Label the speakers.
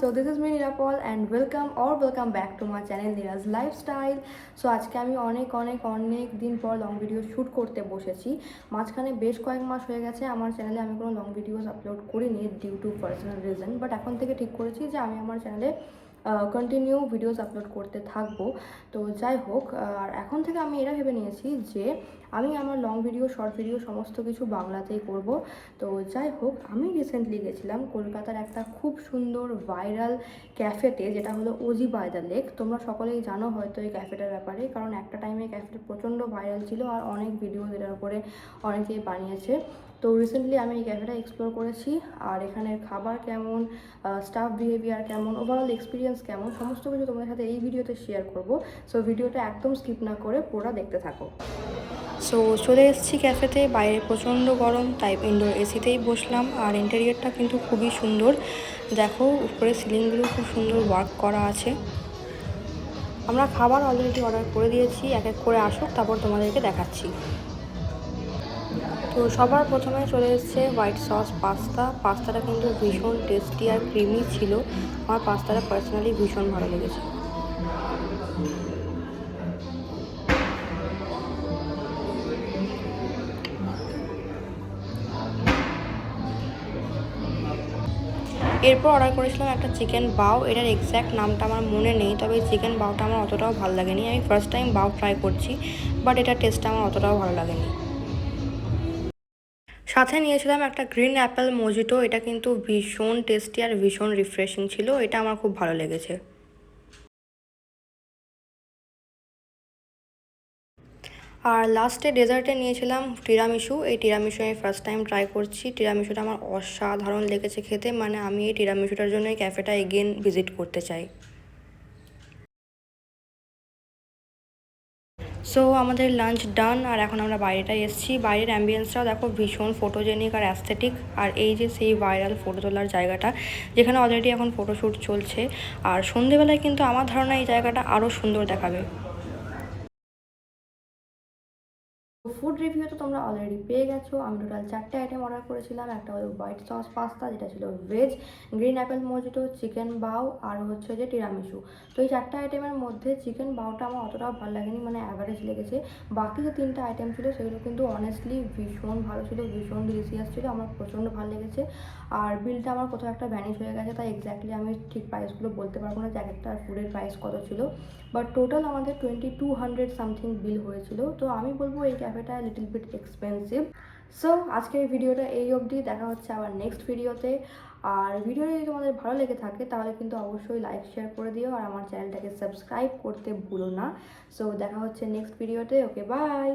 Speaker 1: so this is me Nirapol and welcome back to my channel Nira's Lifestyle. So আজকে আমি অনেক দিন পর লং ভিডিও শ্যুট করতে বসেছি। মাঝখানে বেশ কয়েক মাস হয়ে গেছে আমার চ্যানেলে আমি কোনো লং ভিডিওস আপলোড করিনি due to personal reason, but এখন থেকে ঠিক করেছি যে আমি আমার চ্যানেলে কন্টিনিউ ভিডিওস আপলোড করতে থাকবো। তো যাই হোক, আর এখন থেকে আমি এটা ভেবে নিয়েছি যে আমি আমার লং ভিডিও, শর্ট ভিডিও সমস্ত কিছু বাংলাতেই করব। তো যাই হোক, আমি রিসেন্টলি গেছিলাম কলকাতার একটা খুব সুন্দর ভাইরাল ক্যাফেতে, যেটা হলো ওজি বাই দ্য লেক। তোমরা সকলেই জানো হয়তো এই ক্যাফেটার ব্যাপারে, কারণ একটা টাইমে ক্যাফেটা প্রচণ্ড ভাইরাল ছিল আর অনেক ভিডিও এটার উপরে অনেকেই বানিয়েছে। তো রিসেন্টলি আমি এই ক্যাফেটা এক্সপ্লোর করেছি, আর এখানের খাবার কেমন, স্টাফ বিহেভিয়ার কেমন, ওভারঅল এক্সপিরিয়েন্স কেমন, সমস্ত কিছু তোমাদের সাথে এই ভিডিওতে শেয়ার করব। সো ভিডিওটা একদম স্কিপ না করে পুরোটা দেখতে থাকো। সো চলে এসেছি ক্যাফেতে, বাইরে প্রচণ্ড গরম, তাই ইনডোর এসিতেই বসলাম। আর ইন্টেরিয়রটা কিন্তু খুবই সুন্দর, দেখো উপরে সিলিংগুলো খুব সুন্দর ওয়ার্ক করা আছে। আমরা খাবার অলরেডি অর্ডার করে দিয়েছি, এক এক করে আসুক তারপর তোমাদেরকে দেখাচ্ছি। তো সবার প্রথমে চলে এসেছে হোয়াইট সস পাস্তাটা কিন্তু ভীষণ টেস্টি আর ক্রিমি ছিল। আমার পাস্তাটা পার্সোনালি ভীষণ ভালো লেগেছে। এরপর অর্ডার করেছিলাম একটা চিকেন বাও। এটার এক্স্যাক্ট নামটা আমার মনে নেই, তবে চিকেন বাওটা আমার অতটাও ভালো লাগেনি। আমি ফার্স্ট টাইম বাও ট্রাই করছি, বাট এটার টেস্টটা আমার অতটাও ভালো লাগেনি। সাথে নিয়েছিলাম একটা গ্রিন অ্যাপেল মোজিটো। এটা কিন্তু ভীষণ টেস্টি আর ভীষণ রিফ্রেশিং ছিল, এটা আমার খুব ভালো লেগেছে। আর লাস্টে ডেজার্টে নিয়েছিলাম টিরামিসু। এই টিরামিসু আমি ফার্স্ট টাইম ট্রাই করছি। টিরামিসুটা আমার অসাধারণ লেগেছে খেতে, মানে আমি এই টিরামিসুটার জন্য এই ক্যাফেটা এগেন ভিজিট করতে চাই। সো আমাদের লাঞ্চ ডান, আর এখন আমরা বাইরেটায় এসেছি। বাইরের অ্যাম্বিয়েন্সটাও দেখো ভীষণ ফটোজেনিক আর অ্যাস্থেটিক। আর এই যে সেই ভাইরাল ফটো তোলার জায়গাটা, যেখানে অলরেডি এখন ফটোশ্যুট চলছে। আর সন্ধেবেলায় কিন্তু আমার ধারণা এই জায়গাটা আরও সুন্দর দেখাবে। ফুড রিভিউ তো তোমরা অলরেডি পেয়ে গেছো। আমি টোটাল 4টে আইটেম অর্ডার করেছিলাম। একটা হলো হোয়াইট সস পাস্তা, যেটা ছিল ভেজ, গ্রিন অ্যাপেল মোজিটো, চিকেন বাও, আর হচ্ছে যে টিরামিসু। তো এই 4টে আইটেমের মধ্যে চিকেন বাওটা আমার অতটাও ভালো লাগেনি, মানে অ্যাভারেজ লেগেছে। বাকি যে 3টে আইটেম ছিল সেগুলো কিন্তু অনেস্টলি ভীষণ ভালো ছিল, ভীষণ ডিলিশিয়াস ছিল, আমার প্রচণ্ড ভালো লেগেছে। আর বিলটা আমার কোথাও একটা ভ্যানিশ হয়ে গেছে, তাই এক্স্যাক্টলি আমি ঠিক প্রাইসগুলো বলতে পারবো না যে এক একটা ফুডের প্রাইস কত ছিল, বাট টোটাল আমাদের 2200 সামথিং বিল হয়েছিল। তো আমি বলবো এই ক্যাফেটা লিটল বিট এক্সপেন্সিভ। সো আজকের ভিডিওটা এই অবধি, দেখা হচ্ছে আবার নেক্সট ভিডিওতে। আর ভিডিওটা যদি তোমাদের ভালো লেগে থাকে তাহলে কিন্তু অবশ্যই লাইক শেয়ার করে দিও, আর আমার চ্যানেলটাকে সাবস্ক্রাইব করতে ভুলো না। সো দেখা হচ্ছে নেক্সট ভিডিওতে। ওকে, বাই।